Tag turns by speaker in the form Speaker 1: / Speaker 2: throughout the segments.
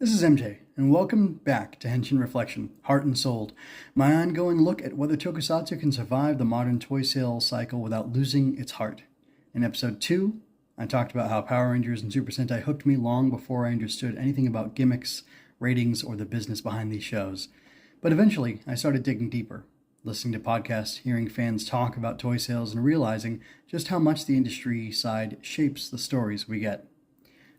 Speaker 1: This is MJ, and welcome back to Henshin Reflection, Heart and Soul, my ongoing look at whether Tokusatsu can survive the modern toy sales cycle without losing its heart. In episode 2, I talked about how Power Rangers and Super Sentai hooked me long before I understood anything about gimmicks, ratings, or the business behind these shows. But eventually, I started digging deeper, listening to podcasts, hearing fans talk about toy sales, and realizing just how much the industry side shapes the stories we get.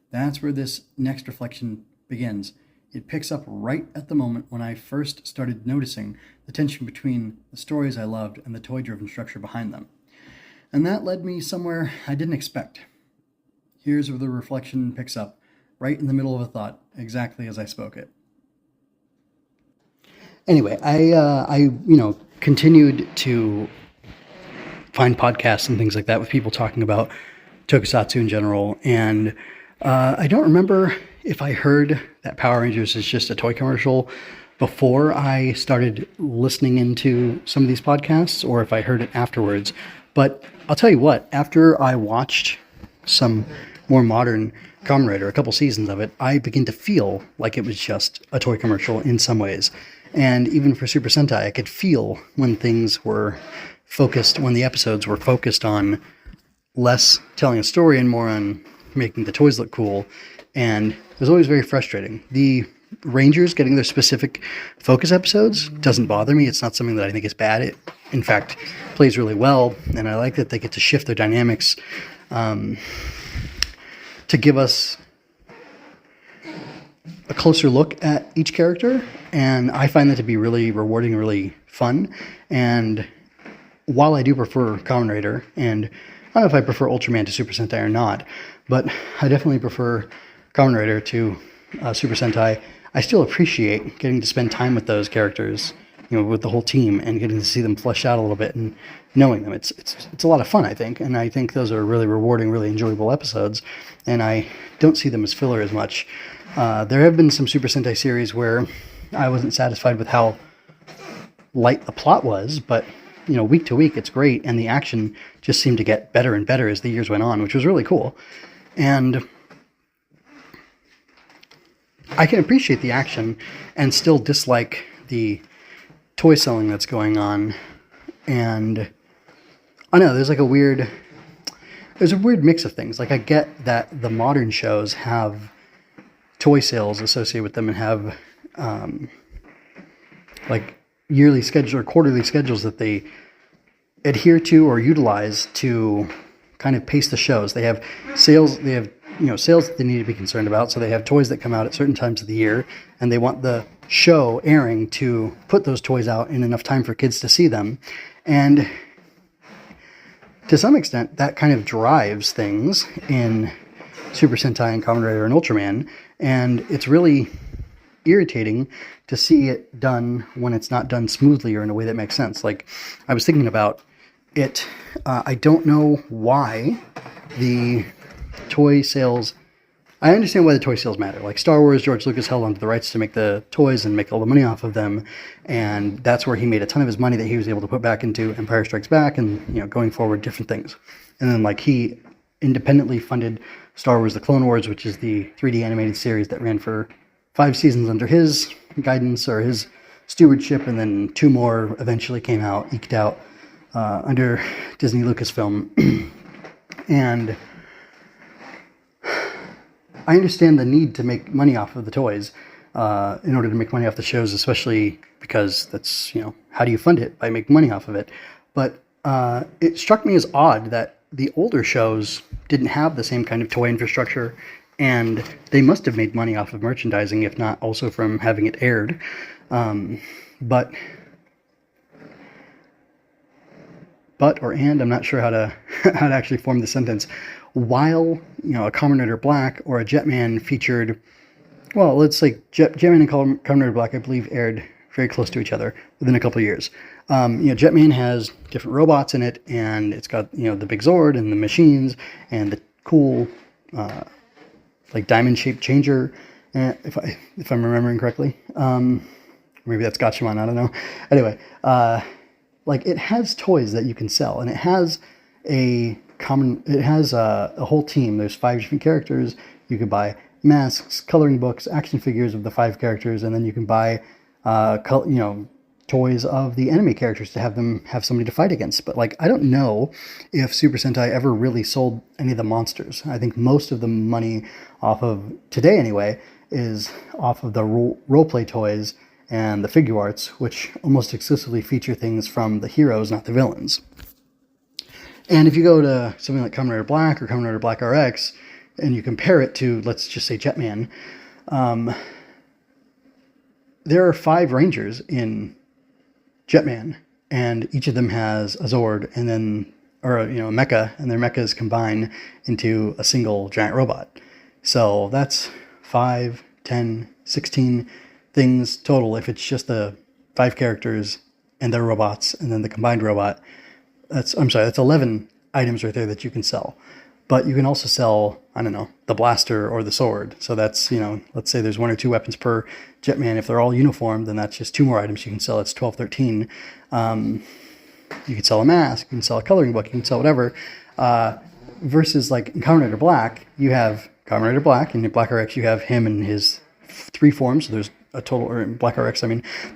Speaker 1: That's where this next reflection begins. It picks up right at the moment when I first started noticing the tension between the stories I loved and the toy-driven structure behind them. And that led me somewhere I didn't expect. Here's where the reflection picks up, right in the middle of a thought, exactly as I spoke it. Anyway, I continued to find podcasts and things like that with people talking about Tokusatsu in general, and I don't remember if I heard that Power Rangers is just a toy commercial before I started listening into some of these podcasts, or if I heard it afterwards. But I'll tell you what, after I watched some more modern Kamen Rider, a couple seasons of it, I began to feel like it was just a toy commercial in some ways. And even for Super Sentai, I could feel when things were focused, when the episodes were focused on less telling a story and more on making the toys look cool. And it was always very frustrating. The Rangers getting their specific focus episodes doesn't bother me. It's not something that I think is bad. It, in fact, plays really well. And I like that they get to shift their dynamics to give us a closer look at each character. And I find that to be really rewarding and really fun. And while I do prefer Kamen Rider, and I don't know if I prefer Ultraman to Super Sentai or not, but I definitely prefer Kamen Rider to Super Sentai, I still appreciate getting to spend time with those characters, with the whole team, and getting to see them flesh out a little bit and knowing them. It's a lot of fun, I think, and I think those are really rewarding, really enjoyable episodes, and I don't see them as filler as much. There have been some Super Sentai series where I wasn't satisfied with how light the plot was, but week to week it's great, and the action just seemed to get better and better as the years went on, which was really cool. And I can appreciate the action and still dislike the toy selling that's going on. And I know there's a weird mix of things. Like, I get that the modern shows have toy sales associated with them and have yearly schedule or quarterly schedules that they adhere to or utilize to kind of pace the shows. They have sales. They have sales that they need to be concerned about. So they have toys that come out at certain times of the year, and they want the show airing to put those toys out in enough time for kids to see them. And to some extent, that kind of drives things in Super Sentai and Kamen Rider and Ultraman. And it's really irritating to see it done when it's not done smoothly or in a way that makes sense. Like, I was thinking about it. I don't know why the toy sales, I understand why the toy sales matter. Like Star Wars, George Lucas held onto the rights to make the toys and make all the money off of them, and that's where he made a ton of his money that he was able to put back into Empire Strikes Back and going forward, different things. And then he independently funded Star Wars The Clone Wars, which is the 3D animated series that ran for 5 seasons under his guidance or his stewardship, and then 2 more eventually came out, eked out under Disney Lucasfilm. And I understand the need to make money off of the toys in order to make money off the shows, especially because that's, how do you fund it? By making money off of it. But it struck me as odd that the older shows didn't have the same kind of toy infrastructure, and they must have made money off of merchandising, if not also from having it aired. But I'm not sure how to actually form the sentence. While a Kamen Rider Black or a Jetman featured, well, let's say Jetman and Kamen Rider Black, I believe, aired very close to each other within a couple of years. Jetman has different robots in it, and it's got the big Zord and the machines and the cool diamond-shaped changer, if I'm remembering correctly. Maybe that's Gatchaman, I don't know. Anyway, it has toys that you can sell, and it has a whole team. There's 5 different characters you could buy, masks, coloring books, action figures of the 5 characters, and then you can buy, toys of the enemy characters to have somebody to fight against. But like, I don't know if Super Sentai ever really sold any of the monsters. I think most of the money off of, today anyway, is off of the role-play toys and the figure arts, which almost exclusively feature things from the heroes, not the villains. And if you go to something like Kamen Rider Black or Kamen Rider Black RX, and you compare it to, let's just say, Jetman, there are 5 Rangers in Jetman, and each of them has a Zord, and then, or a mecha, and their mechas combine into a single giant robot. So that's 5, 10, 16 things total. If it's just the 5 characters and their robots, and then the combined robot, that's 11 items right there that you can sell. But you can also sell, I don't know, the blaster or the sword. So that's, let's say there's 1 or 2 weapons per Jetman. If they're all uniform, then that's just 2 more items you can sell. It's 12, 13. You can sell a mask, you can sell a coloring book, you can sell whatever. Versus like in Kamen Rider Black, you have Kamen Rider Black, and in Black RX you have him and his 3 forms. So there's a total, or in Black RX,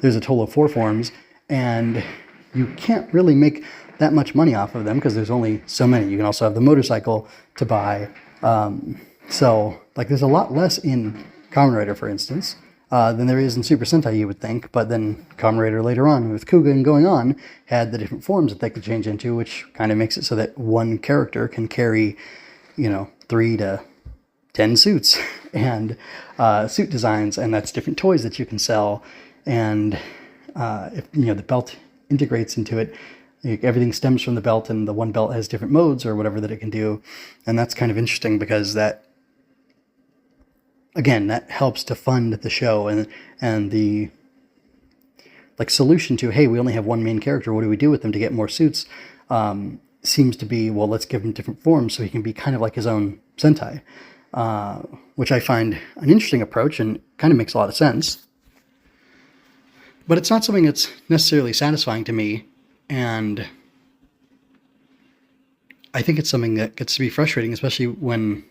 Speaker 1: there's a total of 4 forms. And you can't really make that much money off of them because there's only so many. You can also have the motorcycle to buy. So like there's a lot less in Kamen Rider, for instance, than there is in Super Sentai, you would think. But then Kamen Rider later on with Kuga and going on had the different forms that they could change into, which kind of makes it so that one character can carry, 3 to 10 suits and suit designs, and that's different toys that you can sell. And if the belt integrates into it, everything stems from the belt, and the one belt has different modes or whatever that it can do. And that's kind of interesting because that helps to fund the show, and the solution to, hey, we only have 1 main character, what do we do with them to get more suits, seems to be, well, let's give him different forms so he can be kind of like his own Sentai, which I find an interesting approach and kind of makes a lot of sense. But it's not something that's necessarily satisfying to me. And I think it's something that gets to be frustrating, especially when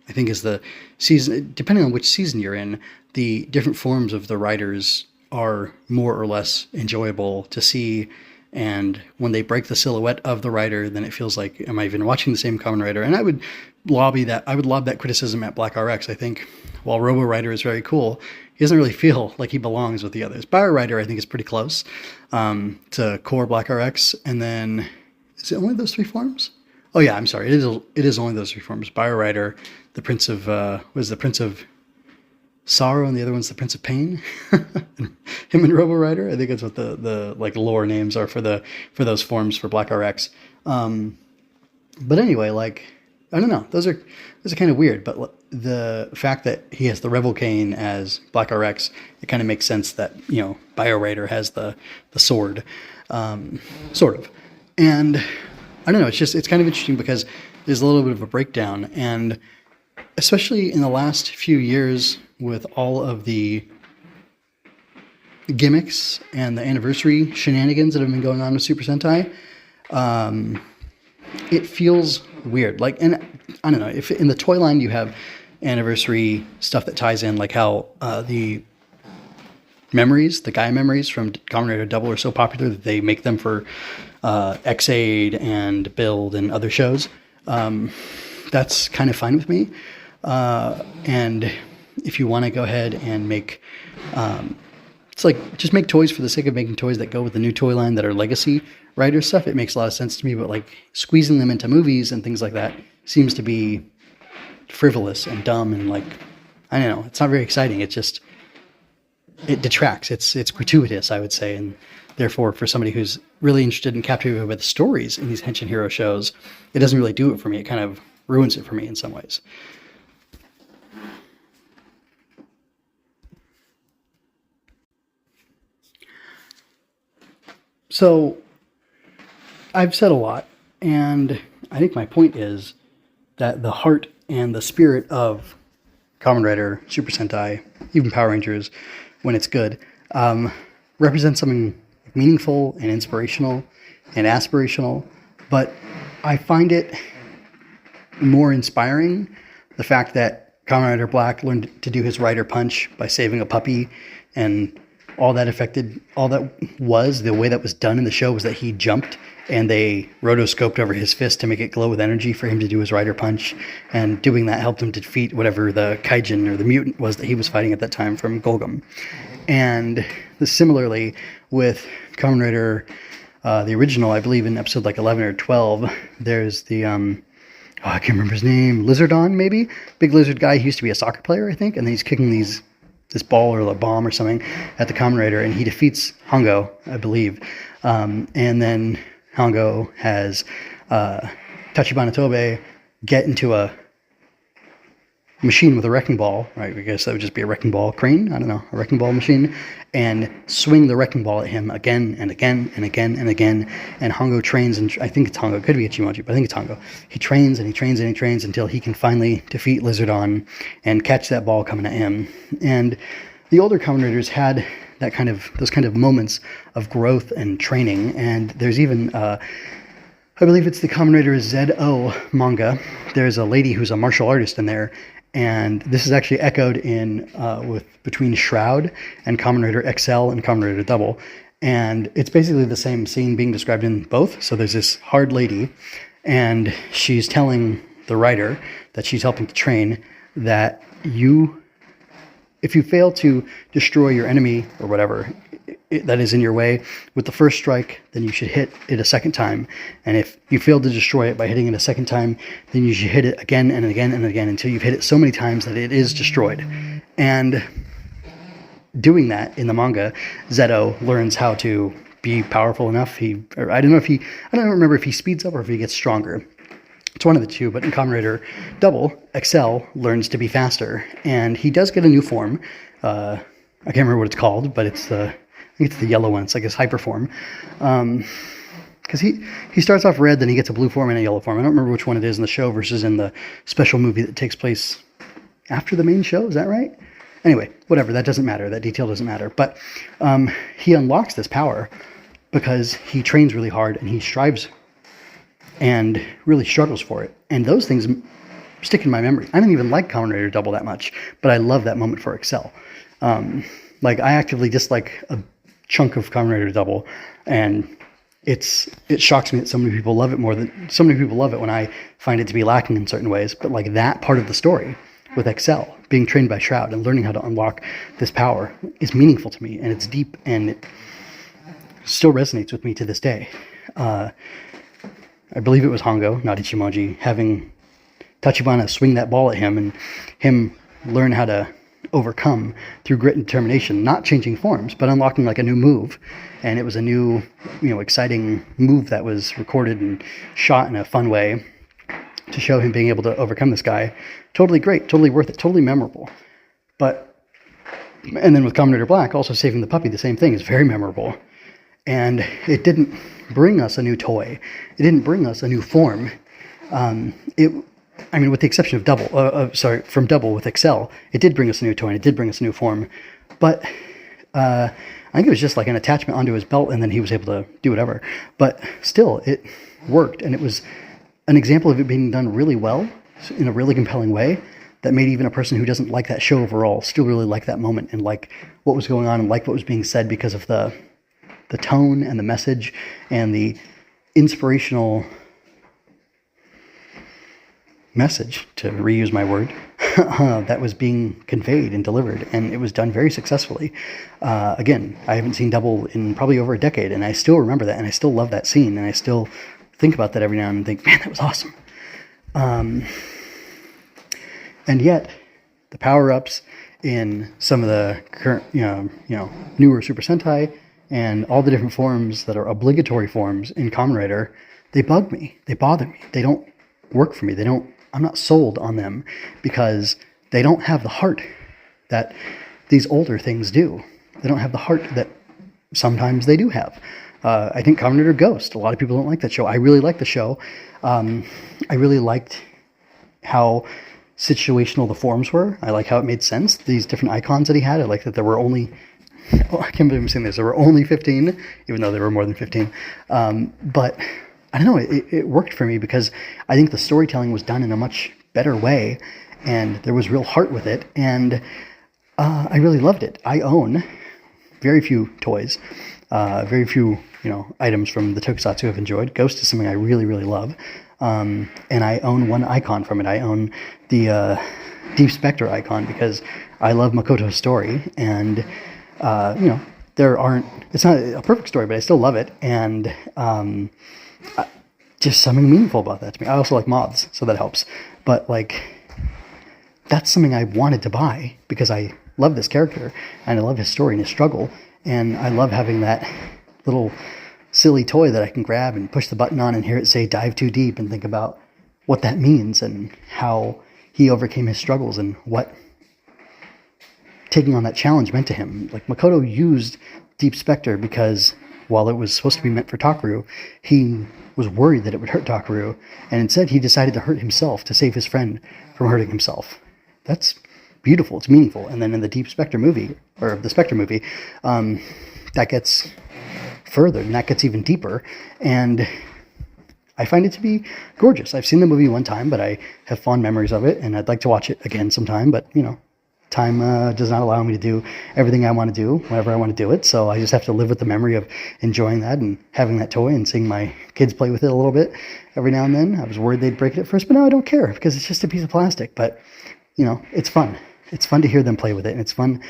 Speaker 1: I think as the season, depending on which season you're in, the different forms of the riders are more or less enjoyable to see. And when they break the silhouette of the rider, then it feels like, am I even watching the same Kamen Rider? And I would lob that criticism at Black RX. I think while Robo Rider is very cool, he doesn't really feel like he belongs with the others. Bio Rider, I think, is pretty close to core Black RX. And then, is it only those 3 forms? Oh yeah, I'm sorry. It is only those 3 forms. Bio Rider, the Prince of the Prince of Sorrow, and the other one's the Prince of Pain. Him and Robo Rider. I think that's what the lore names are for those forms for Black RX. But anyway, I don't know. Those are kind of weird. But the fact that he has the Rebel Cane as Black RX, it kind of makes sense that Bio Rider has the sword, sort of. And I don't know. It's kind of interesting because there's a little bit of a breakdown, and especially in the last few years with all of the gimmicks and the anniversary shenanigans that have been going on with Super Sentai, it feels weird. And I don't know, if in the toy line you have anniversary stuff that ties in, like how the Gaia memories from Kamen Rider Double are so popular that they make them for X-Aid and Build and other shows. That's kind of fine with me. And if you want to go ahead and make, it's like, just make toys for the sake of making toys that go with the new toy line that are legacy Rider stuff, it makes a lot of sense to me. But squeezing them into movies and things like that seems to be frivolous and dumb, and I don't know, it's not very exciting. It detracts. It's gratuitous, I would say. And therefore, for somebody who's really interested in captivated by the stories in these henshin-hero shows, it doesn't really do it for me. It kind of ruins it for me in some ways. So I've said a lot, and I think my point is that the heart and the spirit of Kamen Rider, Super Sentai, even Power Rangers, when it's good, represents something meaningful and inspirational and aspirational. But I find it more inspiring, the fact that Kamen Rider Black learned to do his Rider Punch by saving a puppy, and all that the way that was done in the show was that he jumped and they rotoscoped over his fist to make it glow with energy for him to do his Rider Punch, and doing that helped him defeat whatever the kaijin or the mutant was that he was fighting at that time from Golgum. And similarly with Kamen Rider, the original, I believe in episode like 11 or 12, there's the I can't remember his name, Lizardon maybe, big lizard guy. He used to be a soccer player, I think, and then he's kicking this ball or a bomb or something at the Kamen Rider, and he defeats Hongo, I believe. And then Hongo has Tachibana Tobe get into a machine with a wrecking ball, right? I guess that would just be a wrecking ball crane. I don't know, a wrecking ball machine, and swing the wrecking ball at him again and again and again and again. And Hongo trains, and I think it's Hongo, it could be Ichimonji, but I think it's Hongo. He trains and he trains and he trains until he can finally defeat Lizardon and catch that ball coming at him. And the older Kamen Riders had those kind of moments of growth and training. And there's even I believe it's the Kamen Rider ZO manga. There's a lady who's a martial artist in there, and this is actually echoed in between Shroud and Kamen Rider XL and Kamen Rider Double, and it's basically the same scene being described in both. So there's this hard lady, and she's telling the rider that she's helping to train that if you fail to destroy your enemy or whatever that is in your way with the first strike, then you should hit it a second time. And if you fail to destroy it by hitting it a second time, then you should hit it again and again and again until you've hit it so many times that it is destroyed. And doing that in the manga, Zeto learns how to be powerful enough. I don't remember if he speeds up or if he gets stronger. It's one of the two, but in Kamen Rider Double, XL learns to be faster, and he does get a new form. I can't remember what it's called, but I think it's the yellow one. It's like his hyper form. Because he starts off red, then he gets a blue form and a yellow form. I don't remember which one it is in the show versus in the special movie that takes place after the main show. Is that right? Anyway, whatever. That doesn't matter. That detail doesn't matter. But he unlocks this power because he trains really hard and he strives and really struggles for it. And those things stick in my memory. I didn't even like Kamen Rider Double that much, but I love that moment for Excel. I actively dislike a chunk of Kamen Rider Double, and it shocks me that so many people love it when I find it to be lacking in certain ways. But like that part of the story with Excel being trained by Shroud and learning how to unlock this power is meaningful to me, and it's deep, and it still resonates with me to this day. I believe it was Hongo, not Ichimonji, having Tachibana swing that ball at him and him learn how to overcome through grit and determination, not changing forms, but unlocking like a new move. And it was a new, exciting move that was recorded and shot in a fun way to show him being able to overcome this guy. Totally great, totally worth it, totally memorable. And then with Kamen Rider Black, also saving the puppy, the same thing, is very memorable. And it didn't bring us a new toy. It didn't bring us a new form. With the exception of from Double with Excel, it did bring us a new toy and it did bring us a new form. But I think it was just like an attachment onto his belt, and then he was able to do whatever. But still, it worked, and it was an example of it being done really well in a really compelling way that made even a person who doesn't like that show overall still really like that moment and like what was going on and like what was being said because of the tone and the message and the inspirational message, to reuse my word, that was being conveyed and delivered, and it was done very successfully. Again, I haven't seen Double in probably over a decade, and I still remember that, and I still love that scene, and I still think about that every now and then and think, man, that was awesome. And yet, the power-ups in some of the current, newer Super Sentai and all the different forms that are obligatory forms in Kamen Rider, they bug me. They bother me. They don't work for me. I'm not sold on them because they don't have the heart that these older things do. They don't have the heart that sometimes they do have. I think Kamen Rider Ghost, a lot of people don't like that show. I really like the show. I really liked how situational the forms were. I like how it made sense. These different icons that he had. I like that there were only, I can't believe I'm saying this, there were only 15, even though there were more than 15. But I don't know, it worked for me because I think the storytelling was done in a much better way, and there was real heart with it, and I really loved it. I own very few toys, very few items from the Tokusatsu I've enjoyed. Ghost is something I really, really love, and I own one icon from it. I own the Deep Spectre icon because I love Makoto's story, and it's not a perfect story, but I still love it, and just something meaningful about that to me. I also like moths, so that helps. But like, that's something I wanted to buy because I love this character and I love his story and his struggle, and I love having that little silly toy that I can grab and push the button on and hear it say "dive too deep" and think about what that means and how he overcame his struggles and what taking on that challenge meant to him. Like, Makoto used Deep Spectre because while it was supposed to be meant for Takaru, he was worried that it would hurt Takaru, and instead he decided to hurt himself to save his friend from hurting himself. That's beautiful. It's meaningful. And then in the Deep Spectre movie, or the Spectre movie, that gets further, and that gets even deeper, and I find it to be gorgeous. I've seen the movie one time, but I have fond memories of it, and I'd like to watch it again sometime, but time does not allow me to do everything I want to do whenever I want to do it, so I just have to live with the memory of enjoying that and having that toy and seeing my kids play with it a little bit every now and then. I was worried they'd break it at first, but now I don't care because it's just a piece of plastic. But it's fun. It's fun to hear them play with it, and it's fun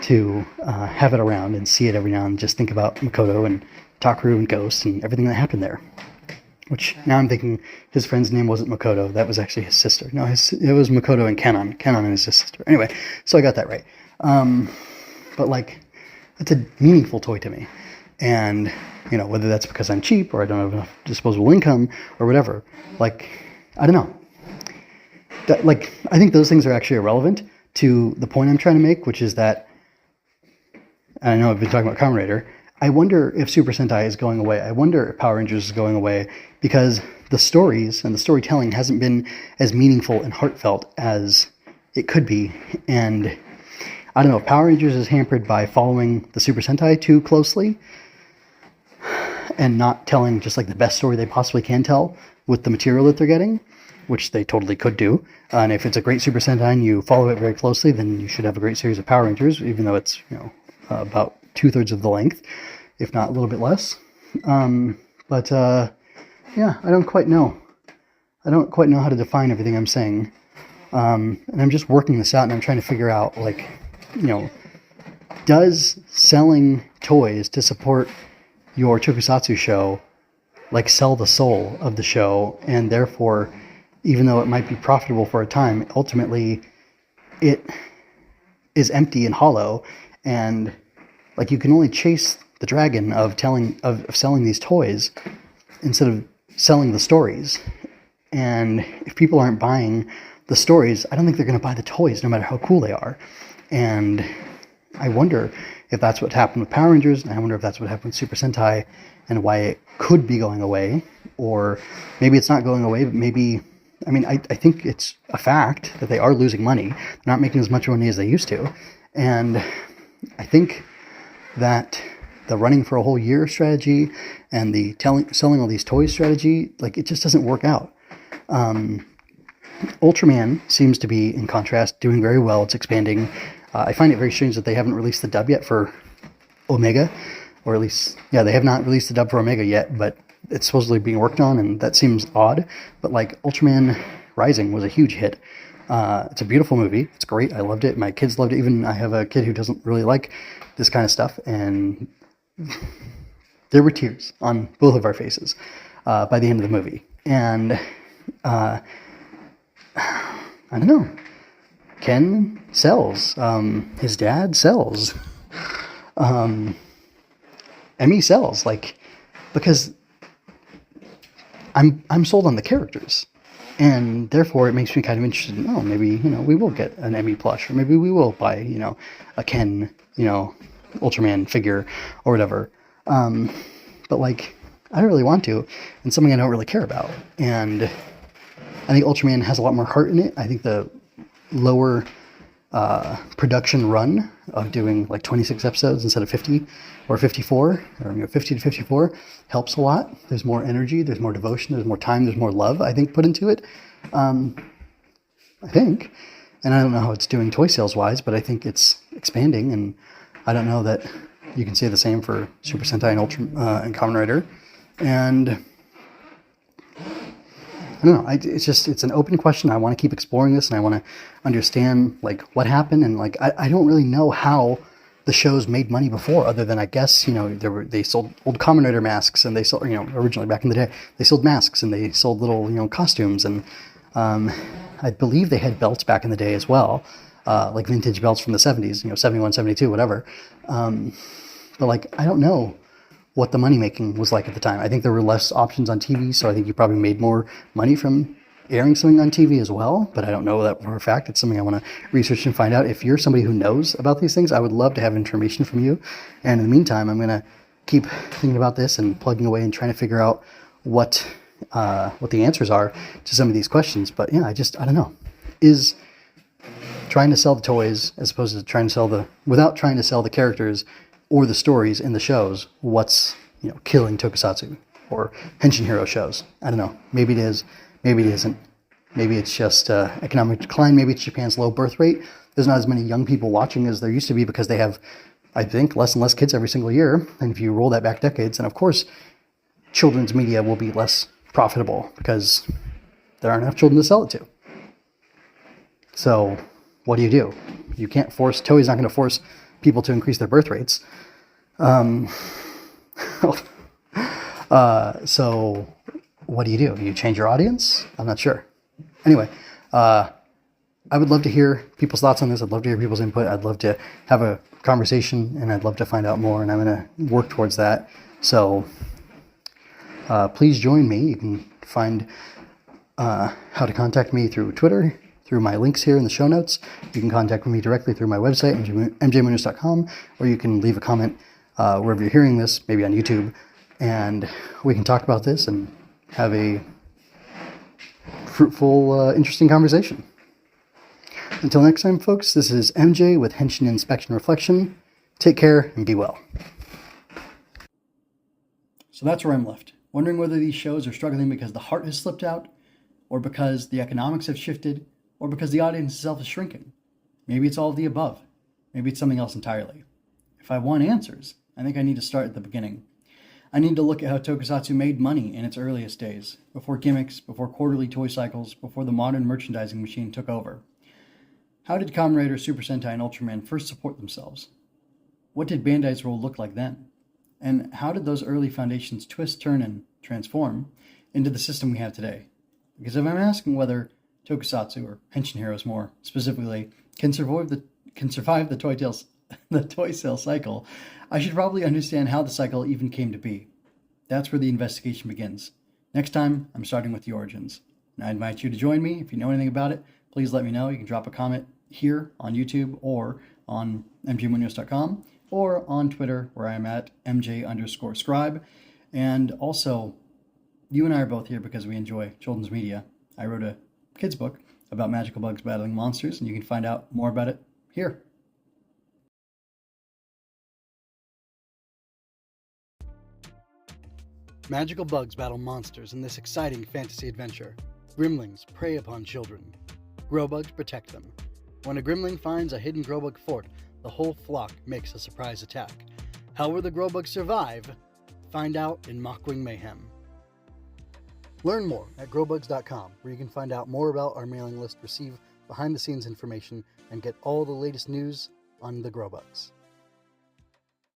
Speaker 1: to have it around and see it every now and just think about Makoto and Takaru and Ghost and everything that happened there. Which, now I'm thinking his friend's name wasn't Makoto. That was actually his sister. No, it was Makoto and Kanon. Kanon is his sister. Anyway, so I got that right. But, like, it's a meaningful toy to me. And, whether that's because I'm cheap or I don't have enough disposable income or whatever, like, I don't know. I think those things are actually irrelevant to the point I'm trying to make, which is that, and I know I've been talking about Kamen Rider, I wonder if Super Sentai is going away. I wonder if Power Rangers is going away because the stories and the storytelling hasn't been as meaningful and heartfelt as it could be. And I don't know if Power Rangers is hampered by following the Super Sentai too closely and not telling just like the best story they possibly can tell with the material that they're getting, which they totally could do. And if it's a great Super Sentai and you follow it very closely, then you should have a great series of Power Rangers, even though it's about 2/3 of the length, if not a little bit less. Yeah, I don't quite know. I don't quite know how to define everything I'm saying. And I'm just working this out, and I'm trying to figure out, does selling toys to support your Tokusatsu show, sell the soul of the show, and therefore, even though it might be profitable for a time, ultimately it is empty and hollow, and you can only chase the dragon of selling these toys instead of selling the stories. And if people aren't buying the stories, I don't think they're going to buy the toys no matter how cool they are. And I wonder if that's what happened with Power Rangers, and I wonder if that's what happened with Super Sentai, and why it could be going away. Or maybe it's not going away, but maybe, I think it's a fact that they are losing money. They're not making as much money as they used to. And I think that the running for a whole year strategy and the selling all these toys strategy, it just doesn't work out. Ultraman seems to be, in contrast, doing very well. It's expanding. I find it very strange that they haven't released the dub yet for Omega, or at least, they have not released the dub for Omega yet, but it's supposedly being worked on, and that seems odd. But Ultraman Rising was a huge hit. It's a beautiful movie. It's great. I loved it. My kids loved it. Even I have a kid who doesn't really like this kind of stuff, and there were tears on both of our faces by the end of the movie. And I don't know. Ken sells. His dad sells. Emmy sells. Because I'm sold on the characters. And therefore, it makes me kind of interested in, maybe, we will get an Emmy plush, or maybe we will buy, a Ken, Ultraman figure or whatever. But I don't really want to, and something I don't really care about. And I think Ultraman has a lot more heart in it. I think the lower production run of doing 26 episodes instead of 50 or 54, or 50 to 54 helps a lot. There's more energy, there's more devotion, there's more time, there's more love, I think, put into it. I think. And I don't know how it's doing toy sales wise, but I think it's expanding. And I don't know that you can say the same for Super Sentai and and Kamen Rider. And I don't know. It's an open question. I want to keep exploring this, and I want to understand like what happened, and like I don't really know how the shows made money before, other than I guess they sold old Kamen Rider masks, and they sold originally back in the day they sold masks, and they sold little costumes, and I believe they had belts back in the day as well, like vintage belts from the 70s, 71, 72, whatever. But like I don't know what the money making was like at the time. I think there were less options on TV, so I think you probably made more money from airing something on TV as well, but I don't know that for a fact. It's something I want to research and find out. If you're somebody who knows about these things, I would love to have information from you. And in the meantime, I'm going to keep thinking about this and plugging away and trying to figure out what the answers are to some of these questions. But yeah, I don't know. Is trying to sell the toys as opposed to trying to sell without trying to sell the characters or the stories in the shows, what's killing Tokusatsu or henshin-hero shows? I don't know. Maybe it is. Maybe it isn't. Maybe it's just economic decline. Maybe it's Japan's low birth rate. There's not as many young people watching as there used to be because they have, I think, less and less kids every single year. And if you roll that back decades, then of course, children's media will be less profitable because there aren't enough children to sell it to. So what do? You can't force, Toei's not going to force people to increase their birth rates. So what do? You change your audience? I'm not sure. Anyway, I would love to hear people's thoughts on this. I'd love to hear people's input. I'd love to have a conversation, and I'd love to find out more, and I'm going to work towards that. So please join me. You can find how to contact me through Twitter, through my links here in the show notes. You can contact me directly through my website, mjmunoz.com, or you can leave a comment wherever you're hearing this, maybe on YouTube, and we can talk about this and have a fruitful, interesting conversation. Until next time, folks, this is MJ with Henshin Inspection Reflection. Take care and be well. So that's where I'm left, wondering whether these shows are struggling because the heart has slipped out, or because the economics have shifted, or because the audience itself is shrinking. Maybe it's all of the above. Maybe it's something else entirely. If I want answers, I think I need to start at the beginning. I need to look at how Tokusatsu made money in its earliest days, before gimmicks, before quarterly toy cycles, before the modern merchandising machine took over. How did Kamen Rider, Super Sentai, and Ultraman first support themselves? What did Bandai's role look like then? And how did those early foundations twist, turn, and transform into the system we have today? Because if I'm asking whether Tokusatsu, or henshin-heroes more specifically, can survive the toy sale cycle, I should probably understand how the cycle even came to be. That's where the investigation begins. Next time, I'm starting with the origins. And I invite you to join me. If you know anything about it, please let me know. You can drop a comment here on YouTube or on mjmunoz.com or on Twitter, where I'm at mj_scribe. And also, you and I are both here because we enjoy children's media. I wrote a kids book about magical bugs battling monsters, and you can find out more about it here. Magical bugs battle monsters in this exciting fantasy adventure. Gremlings prey upon children. Growbugs protect them. When a gremling finds a hidden growbug fort, the whole flock makes a surprise attack. How will the growbugs survive? Find out in Mockwing Mayhem. Learn more at growbugs.com, where you can find out more about our mailing list, receive behind-the-scenes information, and get all the latest news on the growbugs.